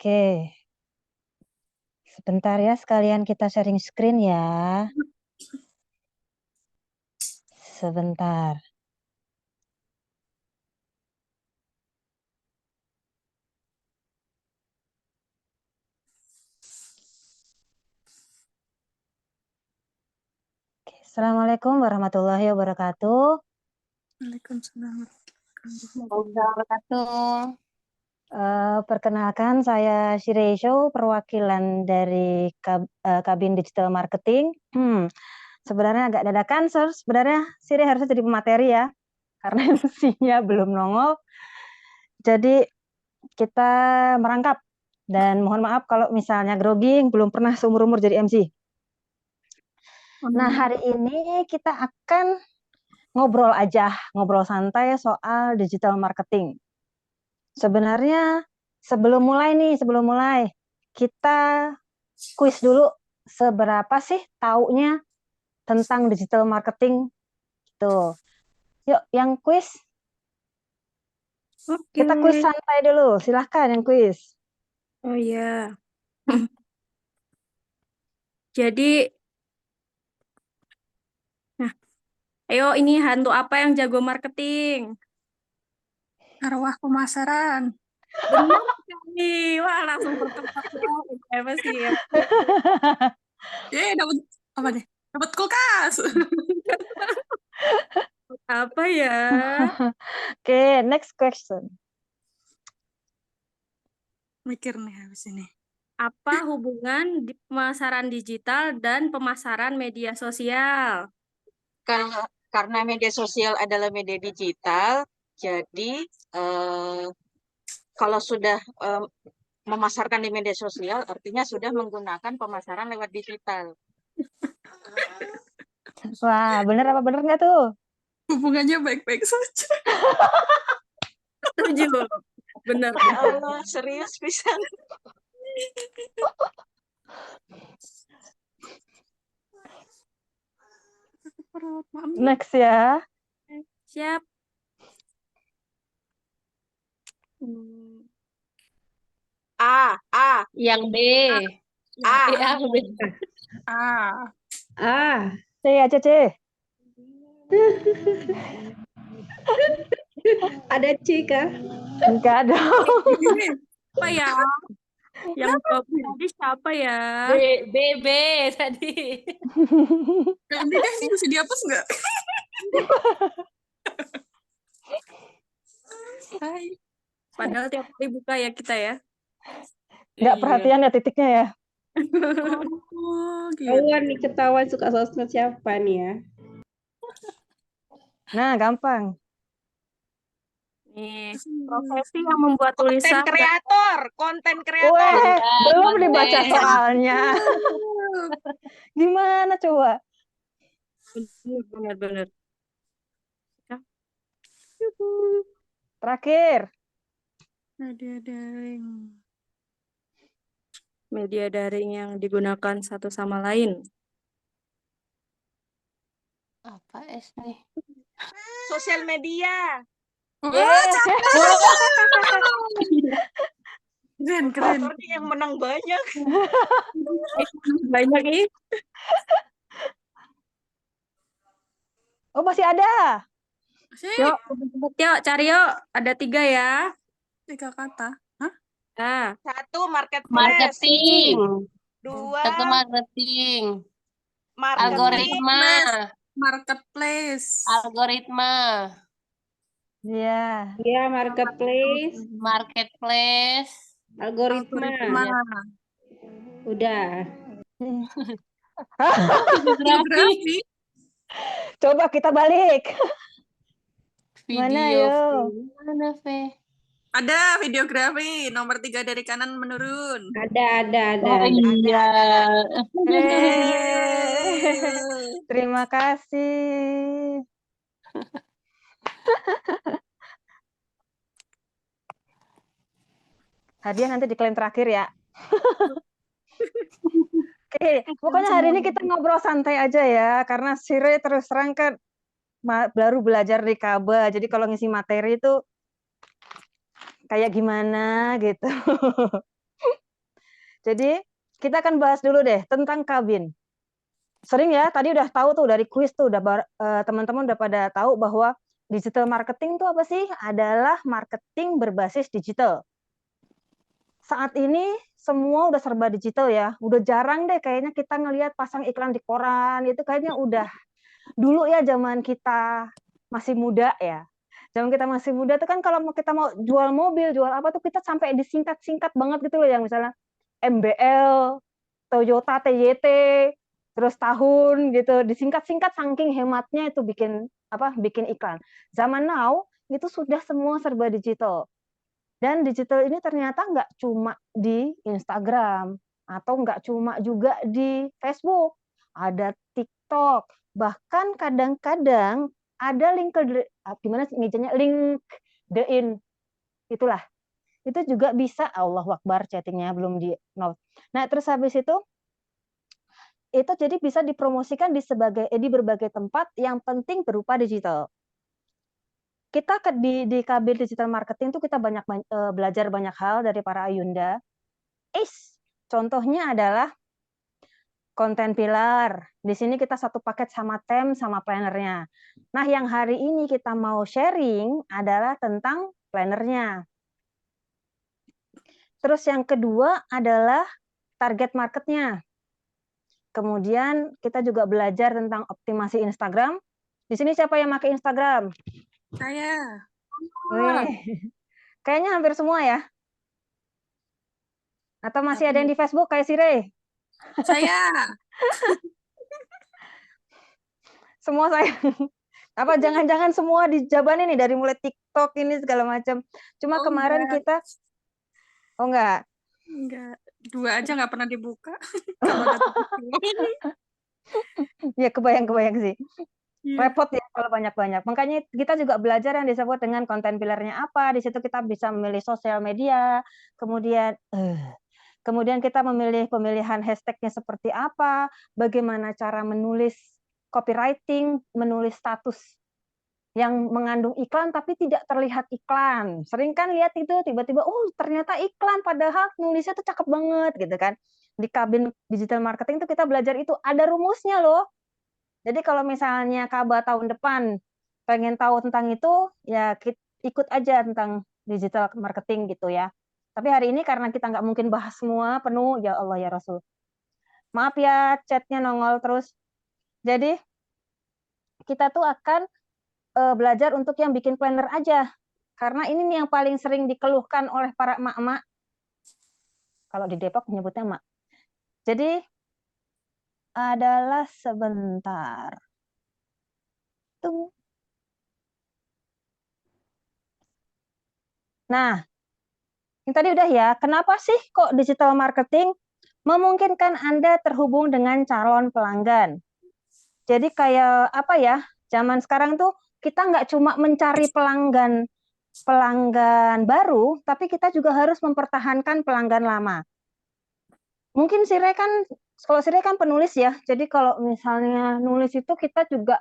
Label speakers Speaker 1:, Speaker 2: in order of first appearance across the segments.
Speaker 1: Oke, sebentar ya, sekalian kita sharing screen ya. Sebentar. Oke, Assalamualaikum warahmatullahi wabarakatuh.
Speaker 2: Waalaikumsalam.
Speaker 3: Wabarakatuh.
Speaker 1: Perkenalkan, saya Shireisho, perwakilan dari Kabin Digital Marketing. Sebenarnya agak dadakan, sebenarnya Siri harusnya jadi pemateri ya, karena MC-nya belum nongol. Jadi kita merangkap, dan mohon maaf kalau misalnya grogi, belum pernah seumur-umur jadi MC. Nah, hari ini kita akan ngobrol ngobrol santai soal digital marketing. Sebenarnya sebelum mulai, kita kuis dulu seberapa sih taunya tentang digital marketing. Tuh. Yuk, yang kuis. Kita kuis santai dulu, silahkan yang kuis.
Speaker 2: Oh iya. Jadi, ayo ini hantu apa yang jago marketing? Arwah pemasaran. Benar sekali. Wah, langsung bertempat ya. Apa sih ya? Dapat apa deh? Dapat kulkas. Apa ya?
Speaker 1: Oke, next question.
Speaker 2: Mikir nih habis ini. Apa hubungan pemasaran digital dan pemasaran media sosial?
Speaker 3: Karena media sosial adalah media digital, jadi kalau sudah memasarkan di media sosial, artinya sudah menggunakan pemasaran lewat digital.
Speaker 1: Wah, bener apa bener nggak tuh?
Speaker 2: Hubungannya baik-baik saja. Setuju. Benar.
Speaker 3: Ya Allah, serius bisa.
Speaker 1: Next ya.
Speaker 2: Siap.
Speaker 3: A.
Speaker 4: Yang B.
Speaker 3: A.
Speaker 4: Yang B.
Speaker 1: C aja C.
Speaker 4: Ada C kah?
Speaker 1: Enggak ada.
Speaker 2: Apa ya? Yang tadi siapa ya?
Speaker 4: B tadi.
Speaker 2: Ganti deh, ini bisa dihapus nggak? Hai. Padahal tiap hari buka ya kita ya.
Speaker 1: Nggak perhatian ya titiknya ya.
Speaker 2: Oh, gitu.
Speaker 4: Ketahuan nih, ketahuan suka sosmed siapa nih ya?
Speaker 1: Nah, gampang.
Speaker 2: Nih, profesi yang membuat tulisan.
Speaker 3: Konten kreator.
Speaker 1: Weh, belum
Speaker 4: konten.
Speaker 1: dibaca soalnya. Gimana coba?
Speaker 2: Benar-benar.
Speaker 1: Terakhir.
Speaker 2: Media daring yang digunakan satu sama lain.
Speaker 4: Apa S nih?
Speaker 3: Sosial media.
Speaker 2: Keren.
Speaker 3: Ini yang menang banyak.
Speaker 2: Banyak nih.
Speaker 1: Oh, masih ada.
Speaker 2: Yuk, yuk, cari yuk. Ada 3 ya. 3 kata. Hah? Nah.
Speaker 3: 1, marketplace.
Speaker 4: Marketing.
Speaker 3: 2,
Speaker 4: 1, marketing.
Speaker 3: Algoritma.
Speaker 4: Algoritma.
Speaker 1: Iya.
Speaker 4: Iya, marketplace. Algoritma. Ya. Udah.
Speaker 2: Videografi.
Speaker 1: Coba kita balik. Mana yo?
Speaker 4: Mana V?
Speaker 2: Ada videografi, nomor 3 dari kanan menurun.
Speaker 4: Ada.
Speaker 3: Oh iya.
Speaker 1: Terima kasih. Hadiah nanti diklaim terakhir ya. Oke, pokoknya hari ini kita ngobrol santai aja ya, karena Sire terus terang kan baru belajar di Kaba, jadi kalau ngisi materi itu kayak gimana gitu. Jadi kita akan bahas dulu deh tentang kabin. Sering ya, tadi udah tahu tuh dari kuis tuh, teman-teman udah pada tahu bahwa digital marketing itu apa sih? Adalah marketing berbasis digital. Saat ini semua udah serba digital ya. Udah jarang deh kayaknya kita ngelihat pasang iklan di koran, itu kayaknya udah dulu ya zaman kita masih muda ya. Zaman kita masih muda tuh kan kalau kita mau jual mobil, jual apa tuh kita sampai disingkat-singkat banget gitu loh, yang misalnya MBL, Toyota TYT, terus tahun gitu, disingkat-singkat saking hematnya itu bikin iklan. Zaman now itu sudah semua serba digital. Dan digital ini ternyata nggak cuma di Instagram atau nggak cuma juga di Facebook, ada TikTok, bahkan kadang-kadang ada gimana ngejanya LinkedIn, itulah. Itu juga bisa, Allahu Akbar, chattingnya belum di note. Nah, terus habis itu jadi bisa dipromosikan di berbagai tempat, yang penting berupa digital. Kita di Kabir Digital Marketing tuh kita belajar banyak hal dari para Ayunda. Contohnya adalah konten pilar. Di sini kita satu paket sama tem sama plannernya. Nah, yang hari ini kita mau sharing adalah tentang plannernya. Terus yang kedua adalah target marketnya. Kemudian kita juga belajar tentang optimasi Instagram. Di sini siapa yang pakai Instagram?
Speaker 2: Saya.
Speaker 1: Wih, kayaknya hampir semua ya. Atau masih ada yang di Facebook kayak Sire?
Speaker 2: Saya.
Speaker 1: Semua saya. Apa jangan-jangan semua dijabanin nih dari mulai TikTok ini segala macam. Cuma kemarin
Speaker 2: enggak.
Speaker 1: kita enggak.
Speaker 2: Enggak. 2 aja nggak pernah dibuka. Kalau ada
Speaker 1: Ya kebayang sih.
Speaker 2: Iya.
Speaker 1: Repot ya kalau banyak-banyak. Makanya kita juga belajar yang disebut dengan konten pilarnya apa. Di situ kita bisa memilih sosial media, kemudian kita memilih pemilihan hashtagnya seperti apa, bagaimana cara menulis copywriting, menulis status yang mengandung iklan tapi tidak terlihat iklan. Sering kan lihat itu tiba-tiba, oh ternyata iklan, padahal nulisnya tuh cakep banget gitu kan. Di Kabin Digital Marketing itu kita belajar itu, ada rumusnya loh. Jadi kalau misalnya Kaba tahun depan pengen tahu tentang itu, ya ikut aja tentang digital marketing gitu ya. Tapi hari ini karena kita nggak mungkin bahas semua penuh, ya Allah ya Rasul. Maaf ya chatnya nongol terus. Jadi kita tuh akan belajar untuk yang bikin planner aja. Karena ini nih yang paling sering dikeluhkan oleh para emak-emak. Kalau di Depok menyebutnya emak. Jadi adalah sebentar. Tunggu. Nah, yang tadi udah ya, kenapa sih kok digital marketing memungkinkan Anda terhubung dengan calon pelanggan? Jadi kayak apa ya, zaman sekarang tuh kita nggak cuma mencari pelanggan baru, tapi kita juga harus mempertahankan pelanggan lama. Mungkin kalau Sire kan penulis ya, jadi kalau misalnya nulis itu kita juga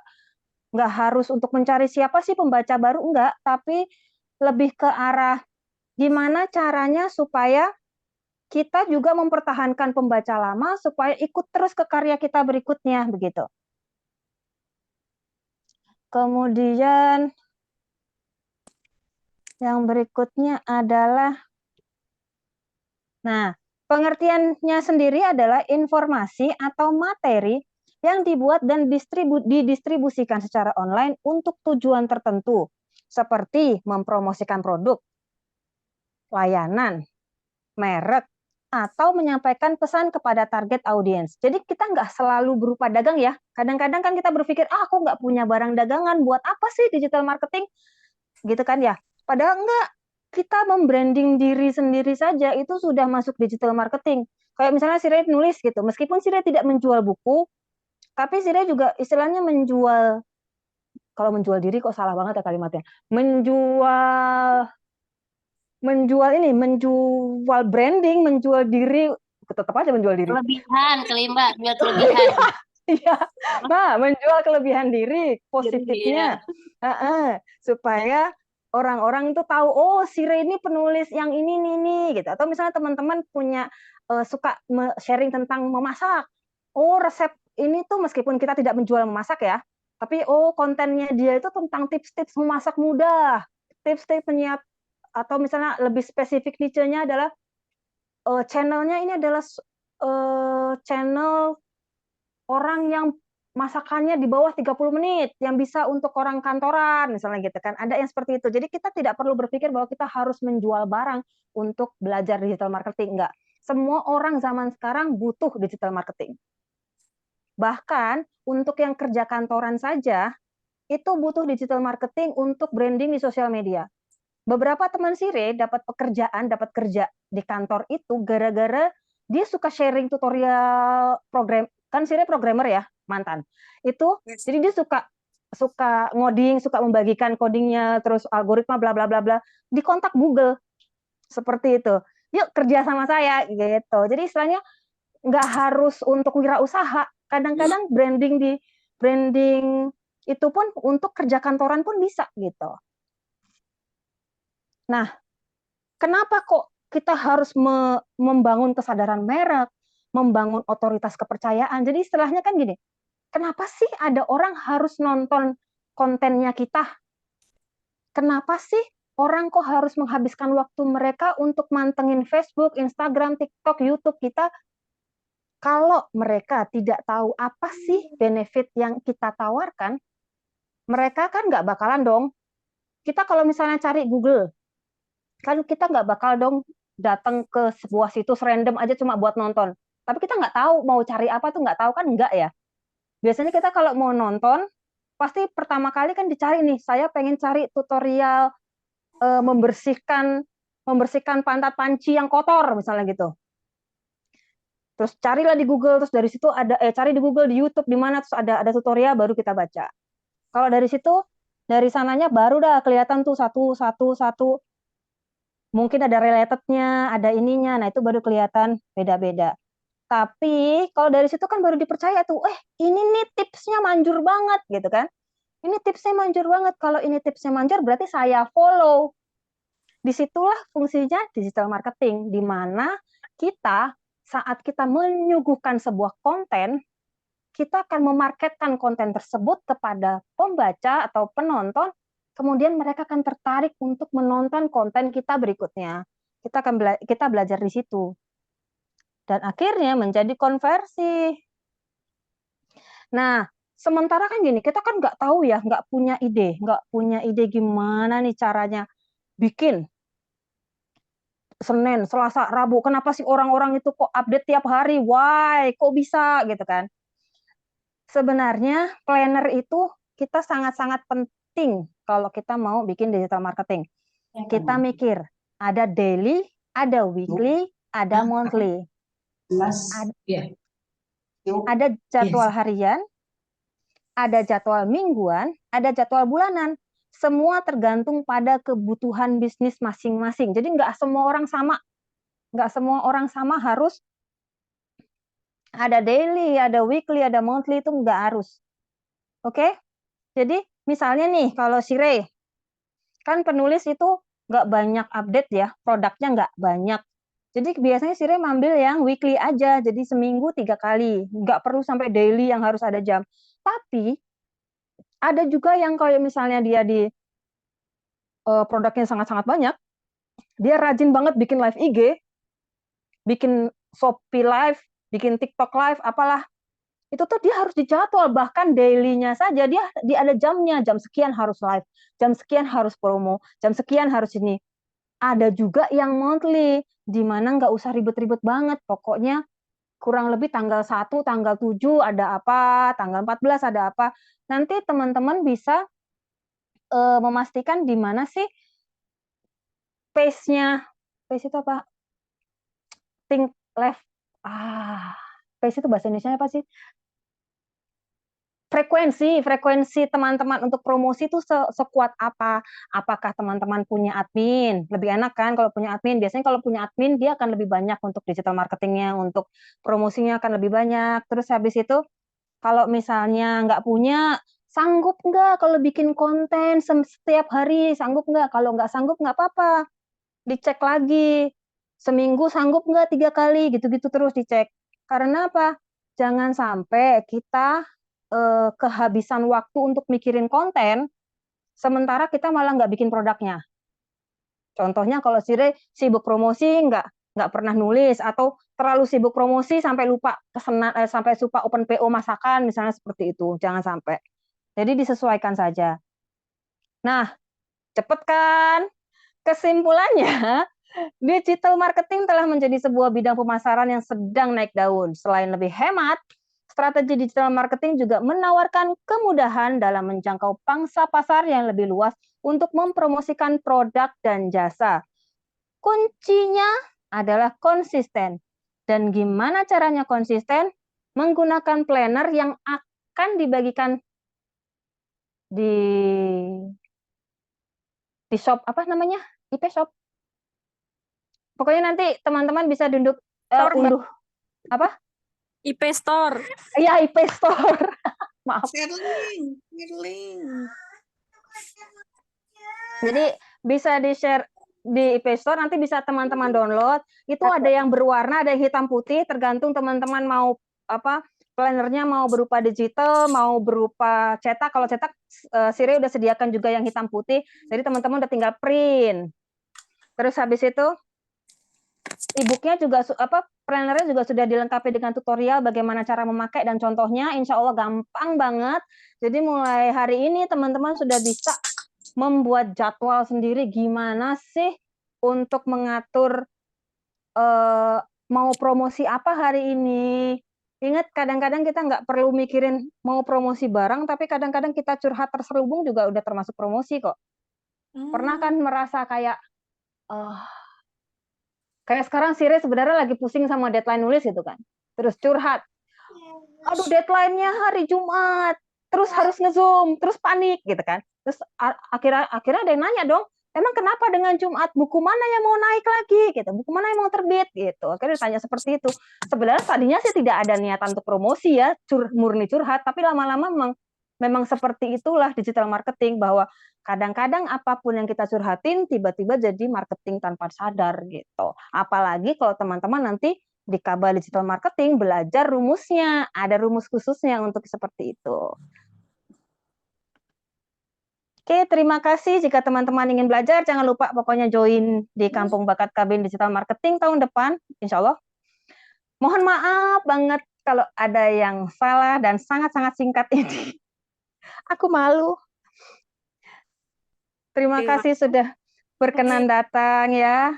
Speaker 1: nggak harus untuk mencari siapa sih pembaca baru, enggak, tapi lebih ke arah gimana caranya supaya kita juga mempertahankan pembaca lama supaya ikut terus ke karya kita berikutnya, begitu. Kemudian yang berikutnya adalah, nah, pengertiannya sendiri adalah informasi atau materi yang dibuat dan didistribusikan secara online untuk tujuan tertentu, seperti mempromosikan produk, layanan, merek, atau menyampaikan pesan kepada target audiens. Jadi kita nggak selalu berupa dagang ya. Kadang-kadang kan kita berpikir, aku nggak punya barang dagangan, buat apa sih digital marketing? Gitu kan ya. Padahal enggak, kita membranding diri sendiri saja itu sudah masuk digital marketing. Kayak misalnya Sire nulis gitu, meskipun Sire tidak menjual buku, tapi Sire juga istilahnya menjual, kalau menjual diri kok salah banget ya kalimatnya. Menjual branding, menjual diri, tetap aja menjual diri.
Speaker 4: Kelebihan, Mbak, jual kelebihan.
Speaker 1: Iya, nah, menjual kelebihan diri positifnya, supaya orang-orang itu tahu, oh si Ray ini penulis yang ini nih gitu. Atau misalnya teman-teman punya suka sharing tentang memasak. Oh resep ini tuh meskipun kita tidak menjual memasak ya, tapi oh kontennya dia itu tentang tips-tips memasak mudah, tips-tips menyiap, atau misalnya lebih spesifik niche-nya adalah channelnya ini adalah channel orang yang masakannya di bawah 30 menit, yang bisa untuk orang kantoran, misalnya gitu kan. Ada yang seperti itu. Jadi kita tidak perlu berpikir bahwa kita harus menjual barang untuk belajar digital marketing. Enggak. Semua orang zaman sekarang butuh digital marketing. Bahkan untuk yang kerja kantoran saja, itu butuh digital marketing untuk branding di sosial media. Beberapa teman Sire dapat pekerjaan, dapat kerja di kantor itu gara-gara dia suka sharing tutorial program. Kan Sire programmer ya, mantan. Itu
Speaker 2: Yes.
Speaker 1: jadi dia suka ngoding, suka membagikan codingnya, terus algoritma bla bla bla bla. Di kontak Google seperti itu. Yuk kerja sama saya gitu. Jadi istilahnya nggak harus untuk wirausaha. Kadang-kadang branding itu pun untuk kerja kantoran pun bisa gitu. Nah, kenapa kok kita harus membangun kesadaran merek, membangun otoritas kepercayaan? Jadi istilahnya kan gini, kenapa sih ada orang harus nonton kontennya kita? Kenapa sih orang kok harus menghabiskan waktu mereka untuk mantengin Facebook, Instagram, TikTok, YouTube kita kalau mereka tidak tahu apa sih benefit yang kita tawarkan? Mereka kan nggak bakalan dong. Kita kalau misalnya cari Google, kan kita nggak bakal dong datang ke sebuah situs random aja cuma buat nonton. Tapi kita nggak tahu mau cari apa tuh nggak tahu kan nggak ya. Biasanya kita kalau mau nonton, pasti pertama kali kan dicari nih, saya pengen cari tutorial membersihkan pantat panci yang kotor misalnya gitu. Terus carilah di Google, terus dari situ ada cari di Google, di YouTube di mana terus ada tutorial baru kita baca. Kalau dari situ dari sananya baru dah kelihatan tuh satu mungkin ada related-nya, ada ininya. Nah, itu baru kelihatan beda-beda. Tapi kalau dari situ kan baru dipercaya tuh, ini nih tipsnya manjur banget gitu kan. Ini tipsnya manjur banget. Kalau ini tipsnya manjur berarti saya follow. Disitulah fungsinya digital marketing, di mana kita saat kita menyuguhkan sebuah konten, kita akan memarketkan konten tersebut kepada pembaca atau penonton, kemudian mereka akan tertarik untuk menonton konten kita berikutnya. Kita belajar di situ. Dan akhirnya menjadi konversi. Nah, sementara kan gini, kita kan nggak tahu ya, nggak punya ide gimana nih caranya bikin Senin, Selasa, Rabu. Kenapa sih orang-orang itu kok update tiap hari? Why? Kok bisa gitu kan? Sebenarnya planner itu kita sangat-sangat penting kalau kita mau bikin digital marketing. Kita mikir, ada daily, ada weekly, ada monthly. Ada jadwal harian, ada jadwal mingguan, ada jadwal bulanan. Semua tergantung pada kebutuhan bisnis masing-masing. Jadi nggak semua orang sama. Nggak semua orang sama harus ada daily, ada weekly, ada monthly, itu nggak harus. Oke? Jadi misalnya nih, kalau si Ray, kan penulis itu nggak banyak update ya, produknya nggak banyak. Jadi biasanya si Ray ambil yang weekly aja, jadi seminggu 3 kali. Nggak perlu sampai daily yang harus ada jam. Tapi ada juga yang kayak misalnya dia di produknya sangat-sangat banyak, dia rajin banget bikin live IG, bikin Shopee live, bikin TikTok live, apalah. Itu tuh dia harus dijadwal, bahkan daily-nya saja dia ada jamnya, jam sekian harus live, jam sekian harus promo, jam sekian harus ini. Ada juga yang monthly, di mana nggak usah ribet-ribet banget, pokoknya kurang lebih tanggal 1, tanggal 7 ada apa, tanggal 14 ada apa. Nanti teman-teman bisa memastikan di mana sih pace-nya. Pace itu apa? Think left. Pace itu bahasa Indonesia apa sih? Frekuensi teman-teman untuk promosi itu sekuat apa? Apakah teman-teman punya admin? Lebih enak kan kalau punya admin. Biasanya kalau punya admin dia akan lebih banyak untuk digital marketingnya, untuk promosinya akan lebih banyak. Terus habis itu kalau misalnya nggak punya, Sanggup nggak kalau bikin konten setiap hari? Sanggup nggak? Kalau nggak sanggup nggak apa-apa. Dicek lagi. Seminggu sanggup nggak 3 kali? Gitu-gitu terus dicek. Karena apa? Jangan sampai kita kehabisan waktu untuk mikirin konten, sementara kita malah nggak bikin produknya. Contohnya kalau Sire sibuk promosi, nggak pernah nulis, atau terlalu sibuk promosi sampai lupa sampai lupa open PO masakan, misalnya seperti itu. Jangan sampai. Jadi disesuaikan saja. Nah, cepet kan? Kesimpulannya, digital marketing telah menjadi sebuah bidang pemasaran yang sedang naik daun. Selain lebih hemat, strategi digital marketing juga menawarkan kemudahan dalam menjangkau pangsa pasar yang lebih luas untuk mempromosikan produk dan jasa. Kuncinya adalah konsisten. Dan gimana caranya konsisten? Menggunakan planner yang akan dibagikan di shop, apa namanya? IP shop. Pokoknya nanti teman-teman bisa unduh apa?
Speaker 2: IP Store.
Speaker 1: Iya, IP Store. Maaf.
Speaker 2: Share link.
Speaker 1: Jadi bisa di-share di IP Store, nanti bisa teman-teman download. Itu ada yang berwarna, ada yang hitam putih, tergantung teman-teman mau apa, plannernya mau berupa digital, mau berupa cetak. Kalau cetak, Sire udah sediakan juga yang hitam putih, jadi teman-teman udah tinggal print. Terus habis itu e-booknya juga plannernya juga sudah dilengkapi dengan tutorial bagaimana cara memakai dan contohnya, insya Allah gampang banget. Jadi mulai hari ini teman-teman sudah bisa membuat jadwal sendiri gimana sih untuk mengatur mau promosi apa hari ini. Ingat, kadang-kadang kita nggak perlu mikirin mau promosi barang, tapi kadang-kadang kita curhat terselubung juga udah termasuk promosi kok. Pernah kan merasa kayak kayak sekarang Sire sebenarnya lagi pusing sama deadline nulis gitu kan. Terus curhat. Aduh, deadline-nya hari Jumat. Terus harus nge-zoom, terus panik gitu kan. Terus akhirnya ada yang nanya dong, emang kenapa dengan Jumat? Buku mana yang mau naik lagi gitu? Buku mana yang mau terbit gitu? Akhirnya ditanya seperti itu. Sebenarnya tadinya sih tidak ada niatan untuk promosi ya, murni curhat, tapi lama-lama memang seperti itulah digital marketing, bahwa kadang-kadang apapun yang kita curhatin tiba-tiba jadi marketing tanpa sadar gitu. Apalagi kalau teman-teman nanti di Kaba Digital Marketing belajar rumusnya, ada rumus khususnya untuk seperti itu. Oke, terima kasih. Jika teman-teman ingin belajar, jangan lupa pokoknya join di Kampung Bakat Kabin Digital Marketing tahun depan, insya Allah. Mohon maaf banget kalau ada yang salah dan sangat-sangat singkat ini. Aku malu. Terima kasih sudah berkenan datang ya.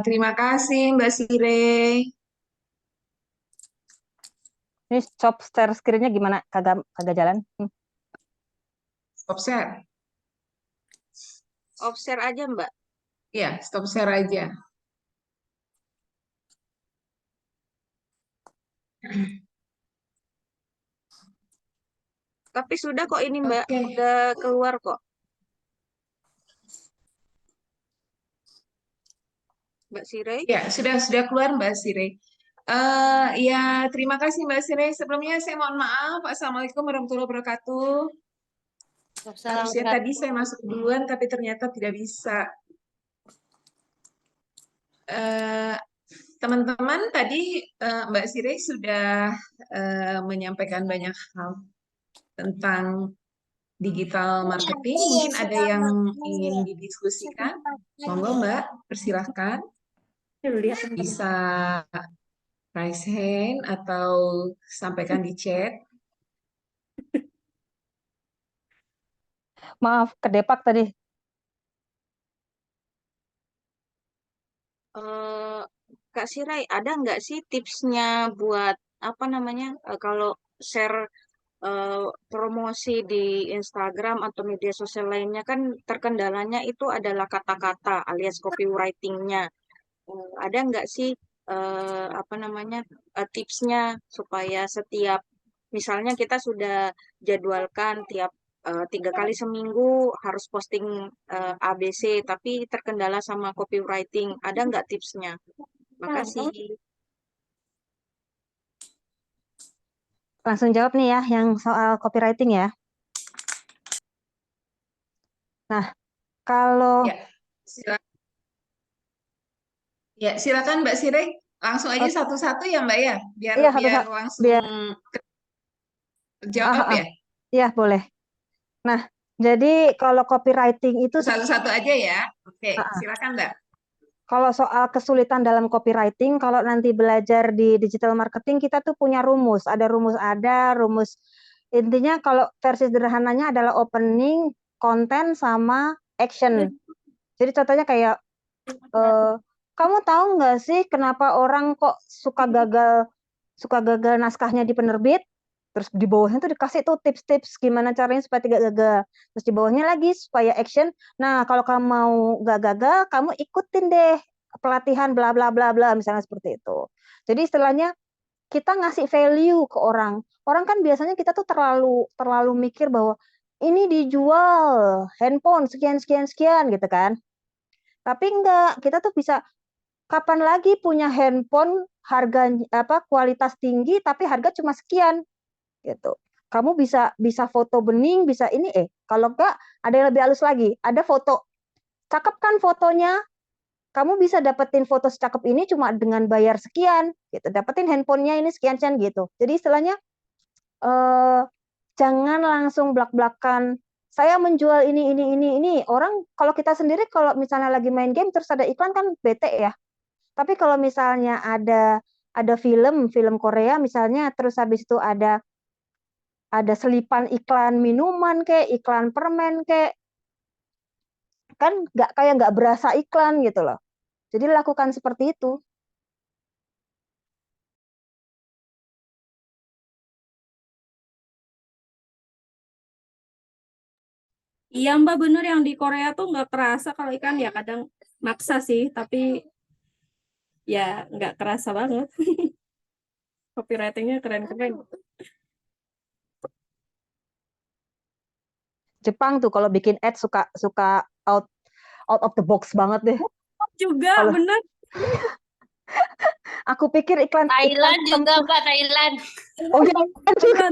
Speaker 5: Terima kasih Mbak Sire.
Speaker 1: Ini stop share screen-nya gimana? Kagak jalan?
Speaker 5: Stop share.
Speaker 3: Off share aja, Mbak.
Speaker 5: Ya, stop share aja.
Speaker 3: Tapi sudah kok ini, Mbak.
Speaker 5: Oke.
Speaker 3: Udah keluar kok. Mbak Sire.
Speaker 5: Ya, sudah keluar Mbak Sire. Ya, terima kasih Mbak Sire. Sebelumnya saya mohon maaf. Assalamualaikum warahmatullahi wabarakatuh. Harusnya tadi saya masuk duluan, tapi ternyata tidak bisa. Teman-teman, tadi Mbak Sire sudah menyampaikan banyak hal tentang digital marketing. Mungkin ada yang ingin didiskusikan. Monggo Mbak, persilahkan. Bisa raise hand atau sampaikan di chat.
Speaker 1: Maaf, kedepak tadi.
Speaker 3: Kak Sirai, ada nggak sih tipsnya buat apa namanya kalau share promosi di Instagram atau media sosial lainnya, kan terkendalanya itu adalah kata-kata alias copywriting-nya. Ada nggak sih apa namanya tipsnya supaya setiap misalnya kita sudah jadwalkan tiap 3 kali seminggu harus posting ABC, tapi terkendala sama copywriting. Ada nggak tipsnya? Makasih.
Speaker 1: langsung jawab nih ya, yang soal copywriting ya. Nah, kalau
Speaker 5: Ya, silakan. Ya, silakan Mbak Sirey. Langsung aja satu-satu ya Mbak ya, biar
Speaker 1: iya
Speaker 5: biar
Speaker 1: satu
Speaker 5: langsung
Speaker 1: biar
Speaker 5: jawab ya.
Speaker 1: iya boleh. Nah, jadi kalau copywriting itu
Speaker 5: Satu-satu aja ya. Oke,
Speaker 1: ah,
Speaker 5: silakan Mbak.
Speaker 1: kalau soal kesulitan dalam copywriting, kalau nanti belajar di digital marketing, kita tuh punya rumus. Ada rumus. Intinya kalau versi sederhananya adalah opening, konten, sama action. Jadi contohnya kayak, kamu tahu nggak sih kenapa orang kok suka gagal naskahnya di penerbit? Terus di bawahnya tuh dikasih tuh tips-tips gimana caranya supaya tidak gagal. Terus di bawahnya lagi supaya action. Nah, kalau kamu mau gak gagal, kamu ikutin deh pelatihan bla bla bla bla misalnya seperti itu. Jadi istilahnya kita ngasih value ke orang. Orang kan biasanya kita tuh terlalu mikir bahwa ini dijual handphone sekian sekian sekian gitu kan. Tapi enggak, kita tuh bisa kapan lagi punya handphone harga kualitas tinggi tapi harga cuma sekian gitu. Kamu bisa foto bening, bisa ini kalau enggak ada yang lebih halus lagi. Ada foto. Cakep kan fotonya? Kamu bisa dapetin foto secakep ini cuma dengan bayar sekian gitu. Dapetin handphonenya ini sekian gitu. Jadi istilahnya jangan langsung blak-blakan saya menjual ini. Orang kalau kita sendiri kalau misalnya lagi main game terus ada iklan kan bete ya. Tapi kalau misalnya ada film Korea misalnya terus habis itu ada selipan iklan minuman kayak iklan permen kayak kan nggak berasa iklan gitu loh. Jadi lakukan seperti itu.
Speaker 2: Iya Mbak, bener yang di Korea tuh nggak kerasa kalau ikan ya kadang maksa sih, tapi ya nggak kerasa banget. Copywritingnya keren-keren.
Speaker 1: Jepang tuh kalau bikin ad suka out of the box banget deh.
Speaker 2: Juga
Speaker 1: Kalau
Speaker 2: bener.
Speaker 1: aku pikir iklan
Speaker 4: Thailand juga Mbak, Thailand.
Speaker 1: Oh iya juga.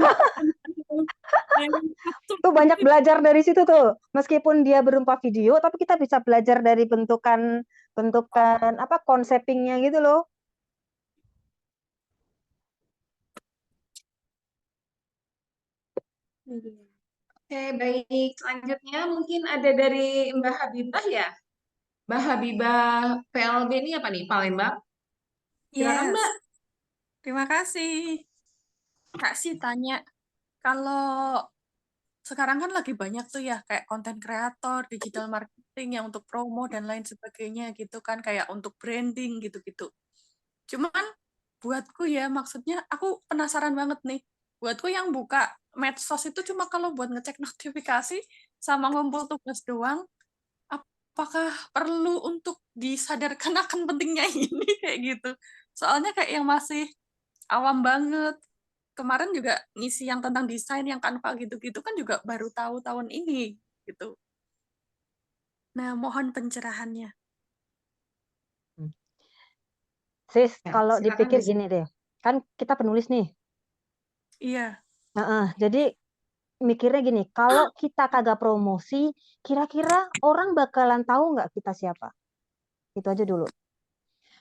Speaker 1: Tuh banyak belajar dari situ tuh. Meskipun dia berupa video, tapi kita bisa belajar dari bentukan konsepingnya gitu loh.
Speaker 5: Oke, baik. Selanjutnya mungkin ada dari Mbak Habibah ya. Mbak Habibah PLB ini apa nih? Palembang? Silakan
Speaker 2: Yes.
Speaker 5: Mbak.
Speaker 2: Terima kasih. Kak sih tanya, kalau sekarang kan lagi banyak tuh ya kayak konten kreator, digital marketing yang untuk promo dan lain sebagainya gitu kan, kayak untuk branding gitu-gitu. Cuman buatku ya, maksudnya aku penasaran banget nih. Buatku yang buka medsos itu cuma kalau buat ngecek notifikasi sama ngumpul tugas doang. Apakah perlu untuk disadarkan akan pentingnya ini kayak gitu? Soalnya kayak yang masih awam banget. Kemarin juga ngisi yang tentang desain yang Canva gitu-gitu kan juga baru tahu tahun ini gitu. Nah, mohon pencerahannya.
Speaker 1: Sis,
Speaker 5: Ya,
Speaker 1: kalau
Speaker 5: silakan
Speaker 1: dipikir
Speaker 5: Mbak.
Speaker 1: gini deh, kan kita penulis nih.
Speaker 2: Iya.
Speaker 1: Jadi mikirnya gini, kalau kita kagak promosi, kira-kira orang bakalan tahu nggak kita siapa? Itu aja dulu.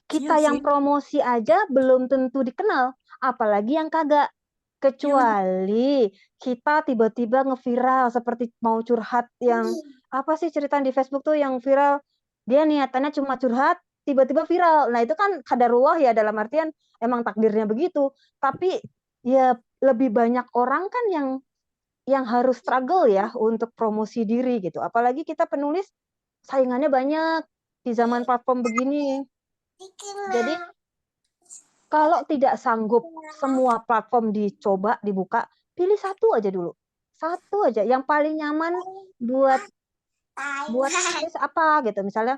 Speaker 1: Kita
Speaker 2: Iya
Speaker 1: yang
Speaker 2: sih.
Speaker 1: promosi aja belum tentu dikenal, apalagi yang kagak.
Speaker 2: Iya, bener.
Speaker 1: Kecuali kita tiba-tiba ngeviral seperti mau curhat yang apa sih cerita di Facebook tuh yang viral, dia niatannya cuma curhat, tiba-tiba viral. Nah, itu kan qadarullah ya dalam artian emang takdirnya begitu. Tapi ya lebih banyak orang kan yang harus struggle ya untuk promosi diri gitu. Apalagi kita penulis saingannya banyak di zaman platform begini. Jadi kalau tidak sanggup semua platform dicoba, dibuka, pilih satu aja dulu. Satu aja yang paling nyaman buat tulis apa gitu. Misalnya,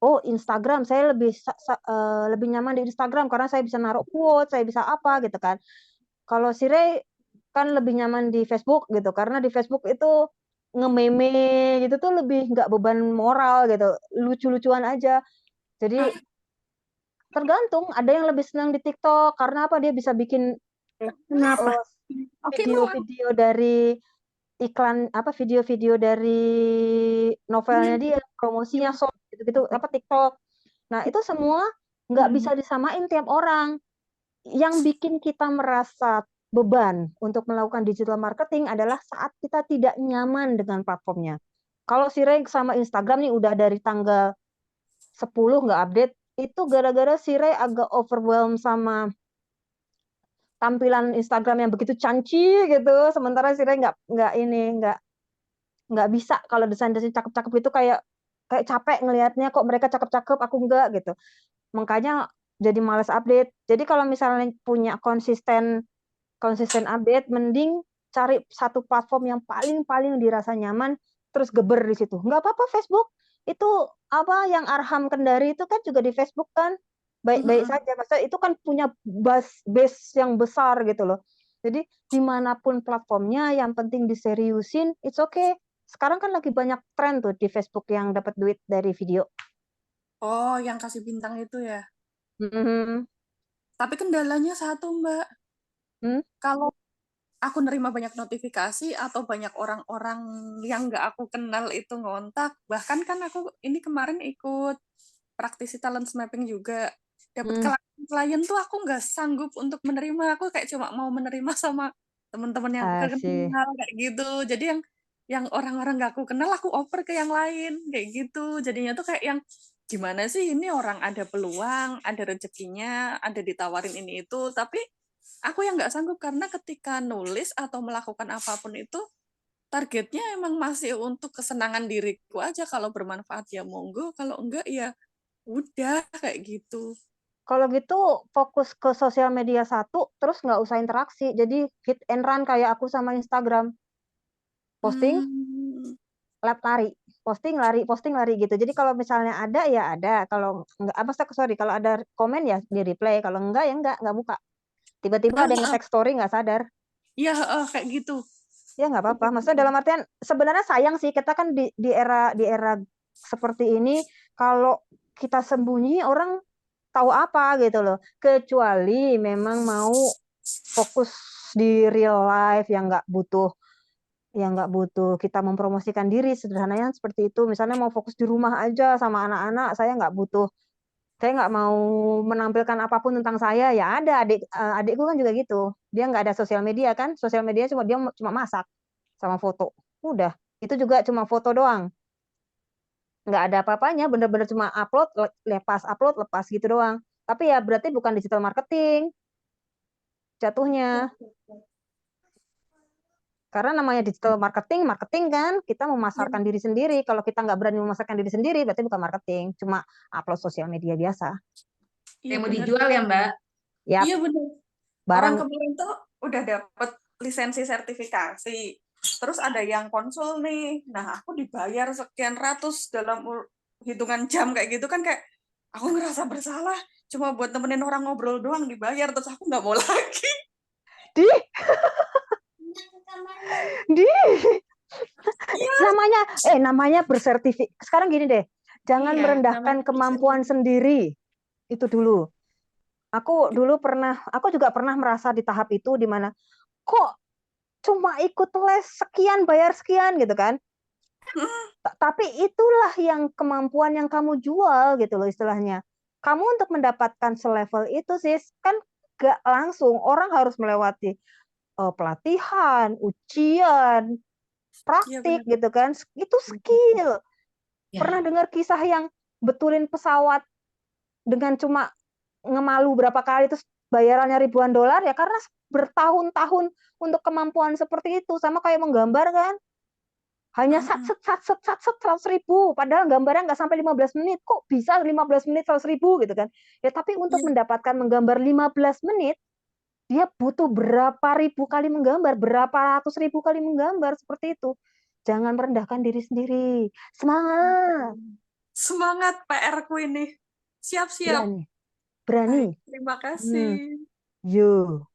Speaker 1: oh Instagram, saya lebih nyaman di Instagram karena saya bisa naruh quote, saya bisa apa gitu kan. Kalau si Ray kan lebih nyaman di Facebook gitu, karena di Facebook itu nge-meme gitu tuh lebih nggak beban moral gitu, lucu-lucuan aja. Jadi tergantung, ada yang lebih senang di TikTok karena apa dia bisa bikin
Speaker 2: Kenapa?
Speaker 1: Oh,
Speaker 2: Oke, mau.
Speaker 1: video-video dari iklan apa video-video dari novelnya dia, promosinya short gitu-gitu apa TikTok. Nah, itu semua nggak bisa disamain tiap orang. Yang bikin kita merasa beban untuk melakukan digital marketing adalah saat kita tidak nyaman dengan platformnya. Kalau si Ray sama Instagram nih udah dari tanggal 10 nggak update, itu gara-gara si Ray agak overwhelmed sama tampilan Instagram yang begitu canggih gitu. Sementara si Ray nggak bisa kalau desain-desain cakep-cakep itu kayak capek ngelihatnya, kok mereka cakep-cakep aku enggak gitu. Makanya jadi malas update. Jadi kalau misalnya punya konsisten update, mending cari satu platform yang paling dirasa nyaman, terus geber di situ. Nggak apa-apa Facebook. Itu apa yang Arham Kendari itu kan juga di Facebook kan. Baik-baik saja. Maksudnya itu kan punya base yang besar gitu loh. Jadi dimanapun platformnya, yang penting diseriusin, it's okay. Sekarang kan lagi banyak tren tuh di Facebook yang dapat duit dari video.
Speaker 2: Oh, yang kasih bintang itu ya.
Speaker 1: Mhm.
Speaker 2: Tapi kendalanya satu, Mbak. Kalau aku nerima banyak notifikasi atau banyak orang-orang yang nggak aku kenal itu ngontak, bahkan kan aku ini kemarin ikut praktisi talent mapping juga, dapat klien tuh aku nggak sanggup untuk menerima, aku kayak cuma mau menerima sama teman-teman yang aku
Speaker 1: Asik.
Speaker 2: kenal kayak gitu. Jadi yang orang-orang nggak aku kenal aku oper ke yang lain kayak gitu. Jadinya tuh kayak yang gimana sih ini orang ada peluang, ada rezekinya, ada ditawarin ini itu, tapi aku yang nggak sanggup karena ketika nulis atau melakukan apapun itu targetnya emang masih untuk kesenangan diriku aja. Kalau bermanfaat ya monggo, kalau enggak ya udah kayak gitu.
Speaker 1: Kalau gitu fokus ke sosial media satu, terus nggak usah interaksi. Jadi hit and run kayak aku sama Instagram. Posting, lari. Posting lari gitu. Jadi kalau misalnya ada ya ada. Kalau enggak, sorry, kalau ada komen ya di reply. Kalau enggak ya enggak buka. Tiba-tiba ada yang nge-tag story nggak sadar.
Speaker 2: Iya, kayak gitu.
Speaker 1: Ya nggak apa-apa. Maksudnya dalam artian sebenarnya sayang sih kita kan di era seperti ini, kalau kita sembunyi orang tahu apa gitu loh. Kecuali memang mau fokus di real life yang nggak butuh kita mempromosikan diri, sederhananya seperti itu. Misalnya mau fokus di rumah aja sama anak-anak, saya nggak mau menampilkan apapun tentang saya. Ya ada adikku kan juga gitu, dia nggak ada sosial media kan, sosial media dia cuma masak sama foto, udah itu juga cuma foto doang, nggak ada apa-apanya, bener-bener cuma upload lepas gitu doang. Tapi ya berarti bukan digital marketing jatuhnya. Karena namanya digital marketing kan kita memasarkan diri sendiri. Kalau kita nggak berani memasarkan diri sendiri, berarti bukan marketing, cuma upload sosial media biasa.
Speaker 2: Iya,
Speaker 5: Yang mau
Speaker 2: bener.
Speaker 5: dijual ya, Mbak?
Speaker 1: Yap,
Speaker 2: Iya benar.
Speaker 1: barang.
Speaker 2: Orang kemarin tuh udah dapet lisensi sertifikasi. Terus ada yang konsul nih. Nah, aku dibayar sekian ratus dalam hitungan jam kayak gitu kan, kayak aku ngerasa bersalah cuma buat temenin orang ngobrol doang dibayar, terus aku nggak mau lagi.
Speaker 1: Di namanya bersertifikat. Sekarang gini deh, jangan
Speaker 5: Iya,
Speaker 1: merendahkan
Speaker 5: namanya
Speaker 1: kemampuan sendiri. Itu dulu. Aku juga pernah merasa di tahap itu, di mana kok cuma ikut les sekian bayar sekian gitu kan. Tapi itulah yang kemampuan yang kamu jual gitu loh istilahnya. Kamu untuk mendapatkan selevel itu sih kan gak langsung, orang harus melewati pelatihan, ujian, praktik gitu kan. Itu skill. Pernah dengar kisah yang betulin pesawat dengan cuma ngemalu berapa kali terus bayarannya ribuan dolar ya karena bertahun-tahun untuk kemampuan seperti itu. Sama kayak menggambar kan. Hanya sat 100.000, padahal gambarnya nggak sampai 15 menit. Kok bisa 15 menit 100.000 gitu kan? Ya tapi untuk mendapatkan menggambar 15 menit, dia butuh berapa ribu kali menggambar, berapa ratus ribu kali menggambar, seperti itu. Jangan merendahkan diri sendiri. Semangat.
Speaker 2: Semangat PR-ku ini. Siap-siap.
Speaker 1: Berani.
Speaker 2: Terima kasih.
Speaker 1: Yo.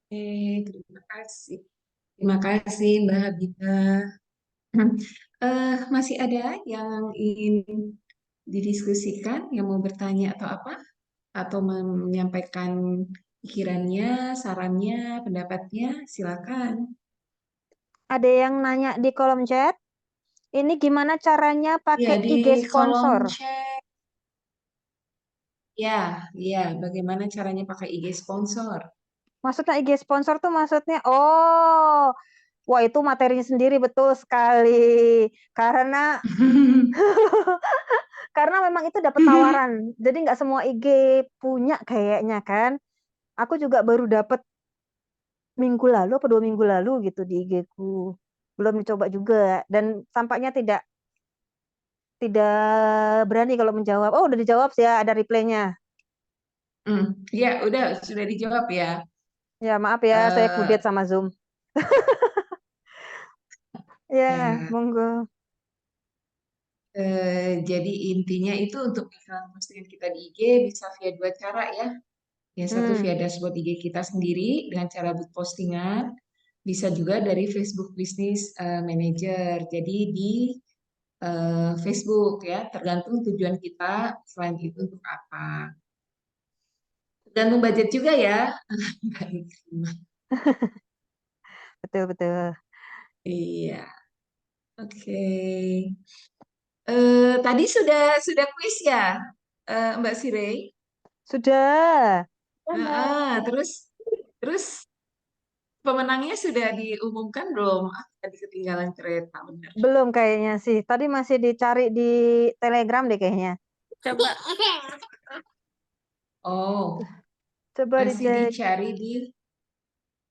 Speaker 5: Terima kasih. Terima kasih Mbak Habibah. Masih ada yang ingin didiskusikan, yang mau bertanya atau apa? Atau menyampaikan pikirannya, sarannya, pendapatnya, silakan.
Speaker 1: Ada yang nanya di kolom chat, ini gimana caranya
Speaker 5: Ya,
Speaker 1: pakai
Speaker 5: di
Speaker 1: IG
Speaker 5: kolom
Speaker 1: sponsor?
Speaker 5: chat. Ya, bagaimana caranya pakai IG sponsor?
Speaker 1: Maksudnya IG sponsor tuh maksudnya, oh, wah itu materinya sendiri betul sekali. Karena memang itu dapat tawaran. Jadi nggak semua IG punya kayaknya kan. Aku juga baru dapat minggu lalu apa 2 minggu lalu gitu di IG-ku. Belum dicoba juga dan tampaknya tidak berani kalau menjawab. Oh, udah dijawab sih ya, ada reply-nya.
Speaker 5: Ya, udah sudah dijawab ya.
Speaker 1: Ya, maaf ya, saya
Speaker 5: Eh,
Speaker 1: kudet sama Zoom. Ya,
Speaker 5: ya,
Speaker 1: monggo.
Speaker 5: jadi intinya itu untuk iklan postingan kita di IG bisa via 2 cara ya. Yang satu
Speaker 1: Hmm,
Speaker 5: via dashboard IG kita sendiri dengan cara buat postingan. Bisa juga dari Facebook Business Manager. Jadi di Facebook ya, tergantung tujuan kita selain itu untuk apa. Tergantung budget juga ya. Nggak diterima.
Speaker 1: betul betul.
Speaker 5: Iya, oke. Tadi sudah kuis ya, Mbak Sirey?
Speaker 1: Sudah.
Speaker 5: Terus terus pemenangnya sudah diumumkan belum? Tadi ketinggalan kereta, benar.
Speaker 1: Belum kayaknya sih. Tadi masih dicari di Telegram deh kayaknya.
Speaker 2: Coba
Speaker 5: Oh,
Speaker 1: Coba
Speaker 5: masih
Speaker 1: dicek.
Speaker 5: dicari di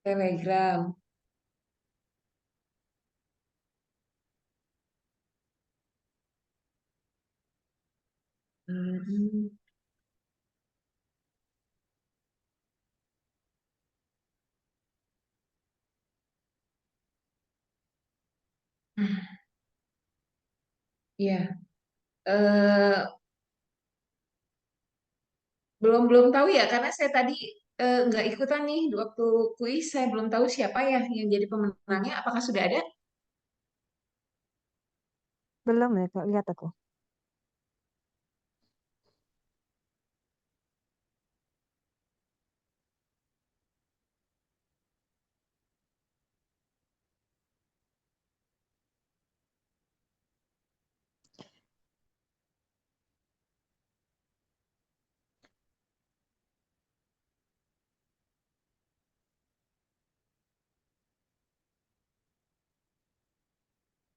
Speaker 5: Telegram. Hmm. Iya, eh, belum tahu ya karena saya tadi nggak ikutan nih waktu kuis. Saya belum tahu siapa ya yang jadi pemenangnya. Apakah sudah ada?
Speaker 1: Belum ya, kok lihat aku.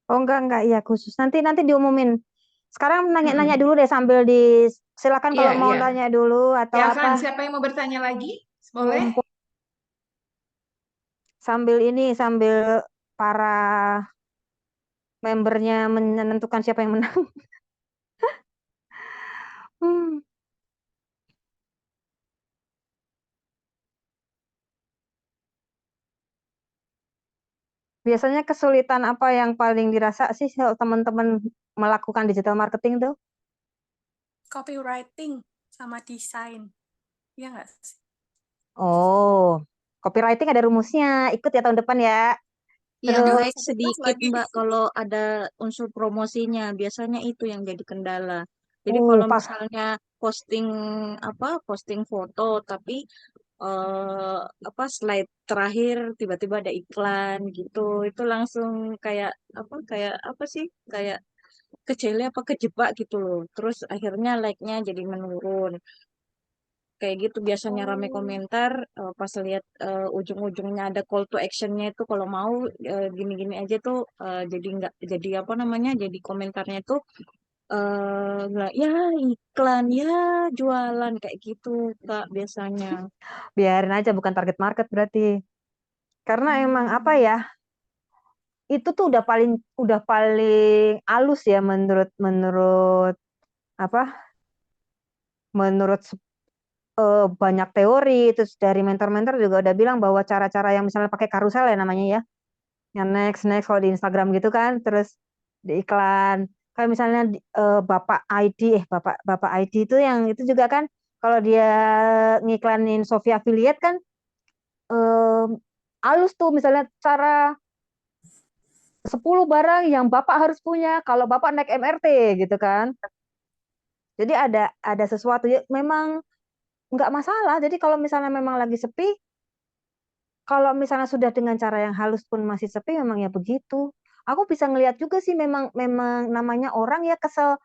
Speaker 1: Oh enggak iya khusus. Nanti diumumin. Sekarang nanya-nanya
Speaker 5: Mm-mm.
Speaker 1: dulu deh sambil silakan
Speaker 5: Iya,
Speaker 1: kalau mau
Speaker 5: iya.
Speaker 1: tanya dulu atau
Speaker 5: Silakan,
Speaker 1: apa.
Speaker 5: siapa yang mau bertanya lagi? Boleh?
Speaker 1: Mumpung sambil para membernya menentukan siapa yang menang. Hmm. Biasanya kesulitan apa yang paling dirasa sih kalau teman-teman melakukan digital marketing tuh?
Speaker 2: copywriting sama desain. Iya nggak sih?
Speaker 1: Oh, copywriting ada rumusnya. Ikut ya tahun depan ya.
Speaker 3: Yang
Speaker 1: Terus,
Speaker 2: Aduh,
Speaker 3: baik
Speaker 2: satu kelas
Speaker 3: sedikit
Speaker 2: lagi.
Speaker 3: Mbak kalau ada unsur promosinya, biasanya itu yang jadi kendala. Jadi kalau
Speaker 1: pas.
Speaker 3: misalnya posting posting foto tapi eh, slide terakhir tiba-tiba ada iklan gitu, itu langsung kayak apa sih? Kayak kejele apa kejebak gitu loh. Terus akhirnya like-nya jadi menurun. Kayak gitu biasanya rame
Speaker 2: Oh,
Speaker 3: komentar pas lihat ujung-ujungnya ada call to actionnya itu kalau mau gini-gini aja tuh jadi nggak jadi apa namanya jadi komentarnya tuh nggak ya iklan ya jualan kayak gitu Kak biasanya.
Speaker 1: Biarin aja bukan target market berarti. Karena emang apa
Speaker 5: Hmm.
Speaker 1: ya? Itu tuh udah paling halus ya menurut menurut apa? Menurut banyak teori terus dari mentor-mentor juga udah bilang bahwa cara-cara yang misalnya pakai karusel ya namanya ya. Yang next next kalau di Instagram gitu kan, terus di iklan. Kayak misalnya Bapak ID Bapak Bapak ID itu yang itu juga kan kalau dia ngiklanin Shopee Affiliate kan eh, halus tuh misalnya cara 10 barang yang Bapak harus punya kalau Bapak naik MRT gitu kan. Jadi ada sesuatu ya memang nggak masalah. Jadi kalau misalnya memang lagi sepi, kalau misalnya sudah dengan cara yang halus pun masih sepi, memang ya begitu. Aku bisa ngelihat juga sih, memang memang namanya orang ya kesel.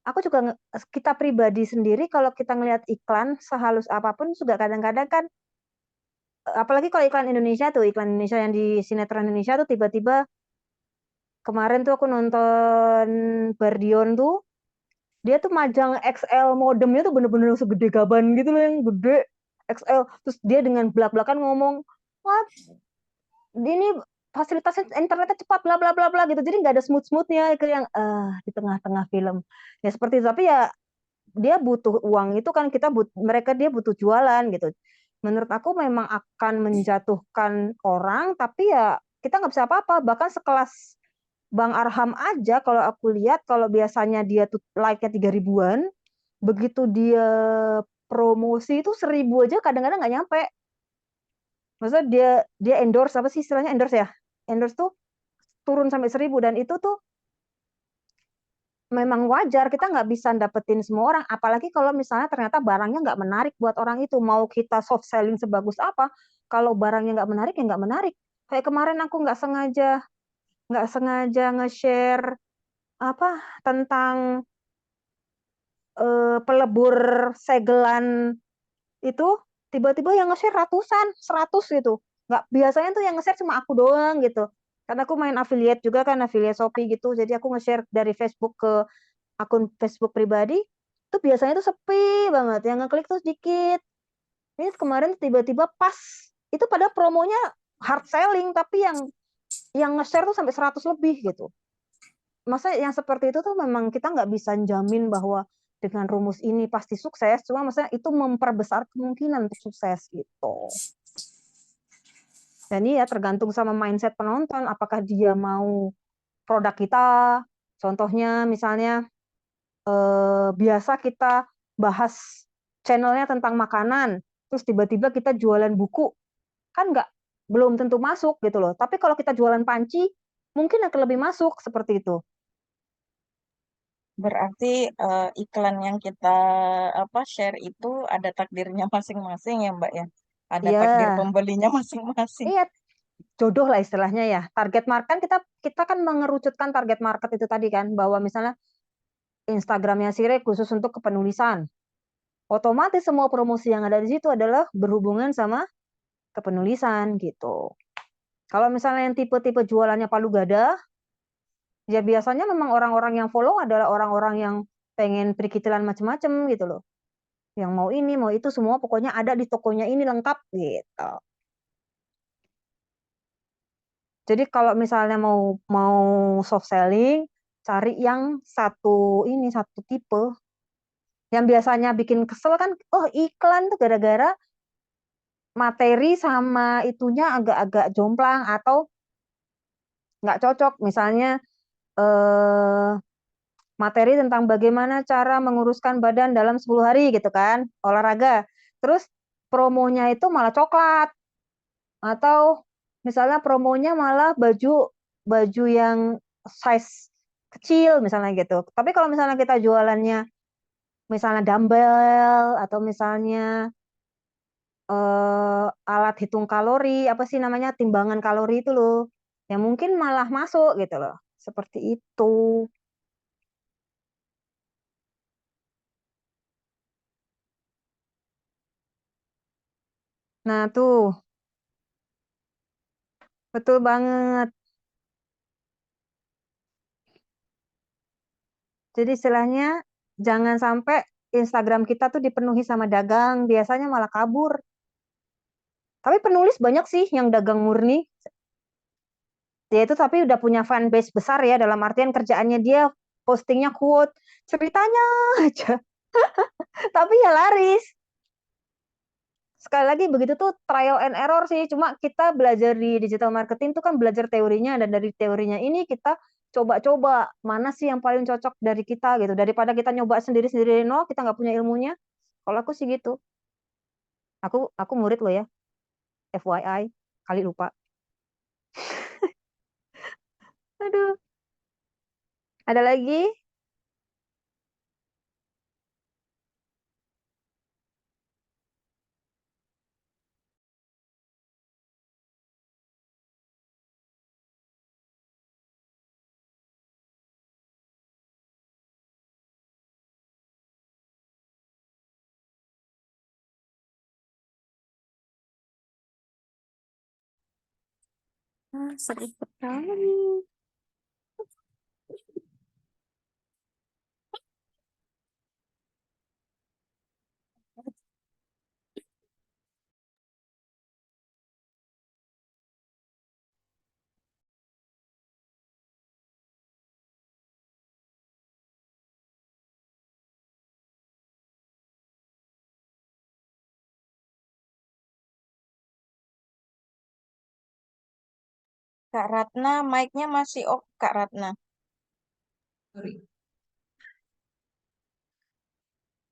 Speaker 1: Aku juga kita pribadi sendiri kalau kita ngelihat iklan sehalus apapun juga kadang-kadang kan, apalagi kalau iklan Indonesia tuh, iklan Indonesia yang di sinetron Indonesia tuh tiba-tiba kemarin tuh aku nonton Bardion tuh, dia tuh majang XL modemnya tuh bener-bener segede gaban gitu loh, yang gede XL, terus dia dengan belak-belakan ngomong, wah ini fasilitasnya internetnya cepat bla bla bla bla gitu, jadi nggak ada smooth-smoothnya itu yang di tengah-tengah film ya seperti itu. Tapi ya dia butuh uang itu kan, dia butuh jualan gitu. Menurut aku memang akan menjatuhkan orang, tapi ya kita nggak bisa apa-apa. Bahkan sekelas Bang Arham aja, kalau aku lihat, kalau biasanya dia tuh like-nya 3 ribuan, begitu dia promosi itu 1.000 aja kadang-kadang nggak nyampe. Maksudnya dia endorse, apa sih istilahnya, endorse ya? Endorse tuh turun sampai 1.000, dan itu tuh memang wajar, kita nggak bisa dapetin semua orang, apalagi kalau misalnya ternyata barangnya nggak menarik buat orang itu. Mau kita soft selling sebagus apa, kalau barangnya nggak menarik ya nggak menarik. Kayak kemarin aku nggak sengaja nge-share apa tentang pelebur segelan itu, tiba-tiba yang nge-share ratusan, 100 gitu. Nggak, biasanya tuh yang nge-share cuma aku doang gitu. Karena aku main affiliate juga kan, affiliate Shopee gitu. Jadi aku nge-share dari Facebook ke akun Facebook pribadi, tuh biasanya tuh sepi banget. Yang ngeklik tuh sedikit. Ini kemarin tiba-tiba pas, itu pada promonya hard selling, tapi yang nge-share tuh sampai 100 lebih gitu. Masa yang seperti itu tuh memang kita nggak bisa jamin bahwa dengan rumus ini pasti sukses, cuma maksudnya itu memperbesar kemungkinan untuk sukses gitu. Dan ini ya tergantung sama mindset penonton, apakah dia mau produk kita, contohnya misalnya biasa kita bahas channelnya tentang makanan, terus tiba-tiba kita jualan buku, kan belum tentu masuk gitu loh. Tapi kalau kita jualan panci, mungkin akan lebih masuk seperti itu.
Speaker 6: Berarti iklan yang kita share itu ada takdirnya masing-masing ya Mbak ya. Ada takdir
Speaker 1: Iya,
Speaker 6: pembelinya masing-masing.
Speaker 1: iya, jodoh lah istilahnya ya. Target market kita kan mengerucutkan target market itu tadi kan, bahwa misalnya Instagramnya Sire khusus untuk kepenulisan. Otomatis semua promosi yang ada di situ adalah berhubungan sama kepenulisan gitu. Kalau misalnya yang tipe-tipe jualannya palu gada, ya biasanya memang orang-orang yang follow adalah orang-orang yang pengen perikitilan macam-macam gitu loh. Yang mau ini, mau itu, semua pokoknya ada di tokonya ini lengkap gitu. Jadi kalau misalnya mau soft selling, cari yang satu tipe. Yang biasanya bikin kesel kan, oh iklan tuh gara-gara materi sama itunya agak-agak jomplang atau nggak cocok. Misalnya eh, materi tentang bagaimana cara menguruskan badan dalam 10 hari gitu kan, olahraga. Terus promonya itu malah coklat, atau misalnya promonya malah baju baju yang size kecil misalnya gitu. Tapi kalau misalnya kita jualannya misalnya dumbbell, atau misalnya alat hitung kalori, apa sih namanya, timbangan kalori itu loh, yang mungkin malah masuk gitu loh. Seperti itu. Nah, tuh, betul banget. Jadi istilahnya jangan sampai Instagram kita tuh dipenuhi sama dagang, biasanya malah kabur. Tapi penulis banyak sih yang dagang murni. Dia itu tapi udah punya fanbase besar ya, dalam artian kerjaannya dia postingnya quote, ceritanya aja. Tapi ya laris. Sekali lagi begitu tuh trial and error sih. Cuma kita belajar di digital marketing tuh kan belajar teorinya, dan dari teorinya ini kita coba-coba mana sih yang paling cocok dari kita gitu. Daripada kita nyoba sendiri-sendiri dari nol, kita nggak punya ilmunya. Kalau aku sih gitu. Aku murid lo ya, FYI, kali lupa. Aduh, ada lagi?
Speaker 4: Seru sekali.
Speaker 6: Kak Ratna, mic-nya masih off, Kak Ratna.
Speaker 5: Sorry.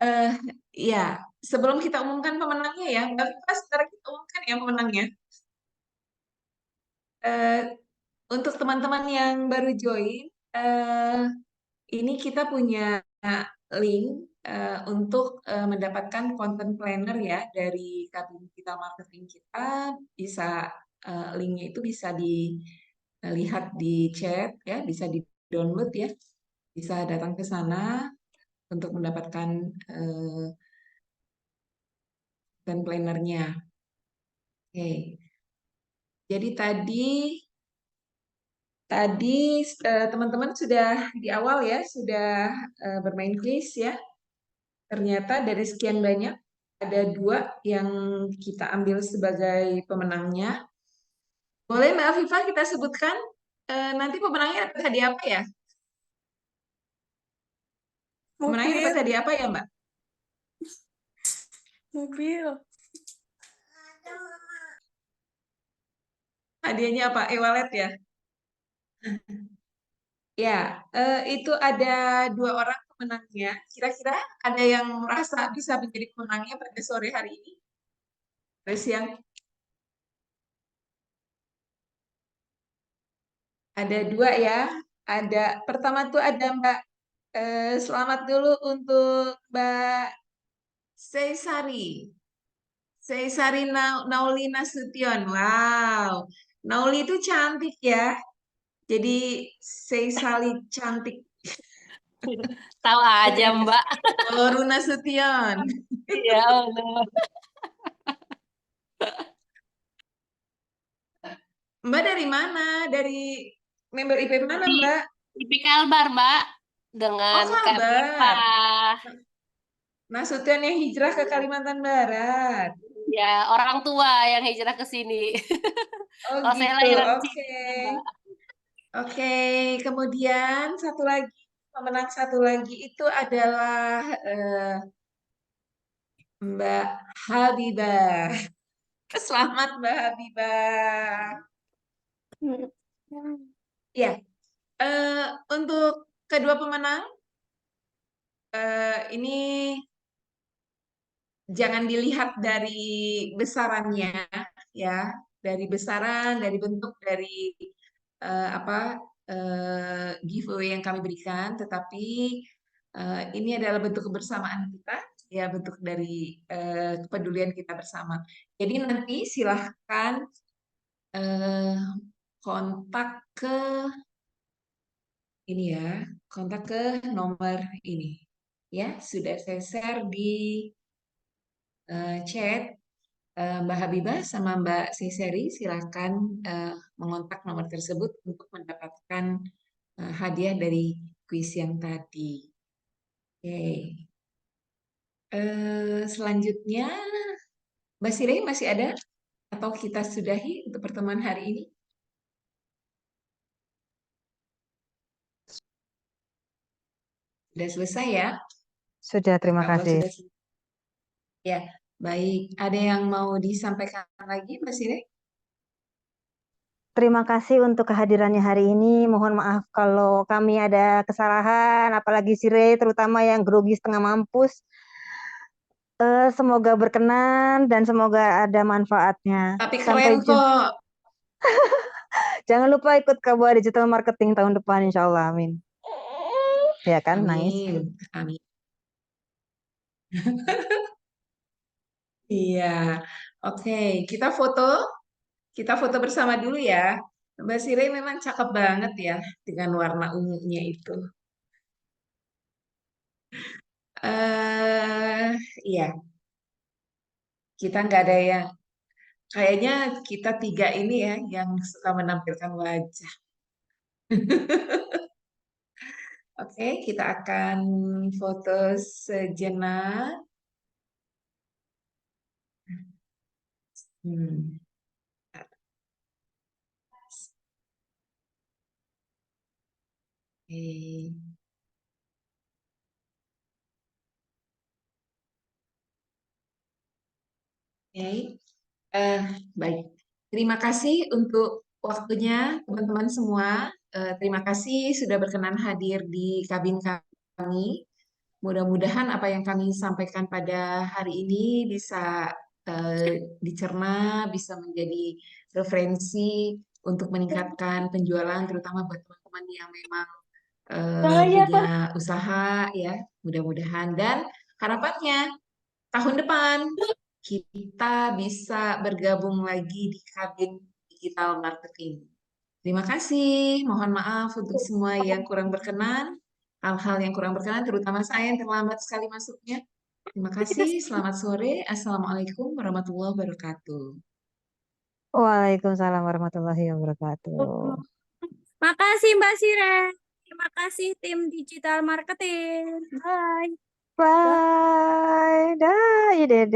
Speaker 5: Eh, ya, sebelum kita umumkan pemenangnya ya, Mbak Viva, sekarang kita umumkan ya pemenangnya. Eh, untuk teman-teman yang baru join, ini kita punya link untuk mendapatkan content planner ya dari kabin kita marketing kita. Bisa linknya itu bisa dilihat di chat ya, bisa di-download ya, bisa datang ke sana untuk mendapatkan content plannernya. Oke, jadi tadi teman-teman sudah di awal ya, sudah bermain quiz ya. Ternyata dari sekian banyak, ada 2 yang kita ambil sebagai pemenangnya. Boleh Mbak Afifah kita sebutkan nanti pemenangnya dapat hadiah apa ya? Pemenangnya dapat
Speaker 2: Mobil,
Speaker 5: hadiah apa ya Mbak?
Speaker 2: mobil.
Speaker 5: Hadiahnya apa? E-wallet ya? Ya, itu ada 2 orang pemenangnya. Kira-kira ada yang merasa bisa menjadi pemenangnya pada sore hari ini? Pada siang? Ada 2 ya. Pertama tuh ada Mbak, selamat dulu untuk Mbak Seisari. Seisari Nauli Nasution. Wow. Nauli itu cantik ya. Jadi Seisari cantik.
Speaker 4: Tahu aja, Mbak.
Speaker 5: Loru Nasution.
Speaker 4: Ya Allah.
Speaker 5: Mbak dari mana? Dari member IP mana
Speaker 4: Di,
Speaker 5: Mbak?
Speaker 4: di Kalbar, Mbak.
Speaker 5: Oh
Speaker 4: Dengan Kak Viva.
Speaker 5: Kalbar. Nasution yang hijrah ke Kalimantan Barat.
Speaker 4: Ya, orang tua yang hijrah ke sini.
Speaker 5: Oh
Speaker 4: Kalau saya
Speaker 5: gitu,
Speaker 4: lahiran di
Speaker 5: oke.
Speaker 4: sini, Mbak.
Speaker 5: Oke, kemudian satu lagi, pemenang satu lagi itu adalah Mbak Habibah. Selamat Mbak Habibah. Ya, untuk kedua pemenang, ini jangan dilihat dari besarannya, ya, dari besaran, dari bentuk, dari apa giveaway yang kami berikan, tetapi ini adalah bentuk kebersamaan kita, ya, bentuk dari kepedulian kita bersama. Jadi nanti silahkan kontak ke ini ya, kontak ke nomor ini, ya, sudah saya share di chat. Mbak Habibah sama Mbak Siseri silahkan mengontak nomor tersebut untuk mendapatkan hadiah dari kuis yang tadi. Oke. Selanjutnya, Mbak Sirey masih ada? Atau kita sudahi untuk pertemuan hari ini? Sudah selesai ya?
Speaker 1: Sudah, terima
Speaker 5: Kalau
Speaker 1: kasih.
Speaker 5: sudah selesai. Ya, baik. Ada yang mau disampaikan lagi, Mbak Sirey?
Speaker 1: Terima kasih untuk kehadirannya hari ini. Mohon maaf kalau kami ada kesalahan, apalagi si Ray, terutama yang grogi setengah mampus. Semoga berkenan dan semoga ada manfaatnya.
Speaker 5: Tapi
Speaker 1: Sampai
Speaker 5: keren kok.
Speaker 1: Jangan lupa ikut KBA Digital Marketing tahun depan, insya Allah. Amin. Ya kan, nangis.
Speaker 5: Amin. Amin. Iya. Oke, kita foto bersama dulu ya. Mbak Sirey memang cakep banget ya dengan warna ungunya itu. Iya, kita nggak ada yang Kayaknya kita tiga ini ya yang suka menampilkan wajah. Oke, kita akan foto sejenak. Hmm. Oke. Oke. Baik. Terima kasih untuk waktunya teman-teman semua. Terima kasih sudah berkenan hadir di kabin kami. Mudah-mudahan apa yang kami sampaikan pada hari ini bisa dicerna, bisa menjadi referensi untuk meningkatkan penjualan, terutama buat teman-teman yang memang punya usaha ya, mudah-mudahan. Dan harapannya tahun depan kita bisa bergabung lagi di kabin digital marketing. Terima kasih. Mohon maaf untuk semua yang kurang berkenan, hal-hal yang kurang berkenan, terutama saya yang terlambat sekali masuknya. Terima kasih. Selamat sore. Assalamualaikum warahmatullahi wabarakatuh.
Speaker 1: Waalaikumsalam warahmatullahi wabarakatuh.
Speaker 7: Makasih Mbak Sire. Terima kasih tim digital marketing. Bye.
Speaker 1: Bye. Dah, Dede.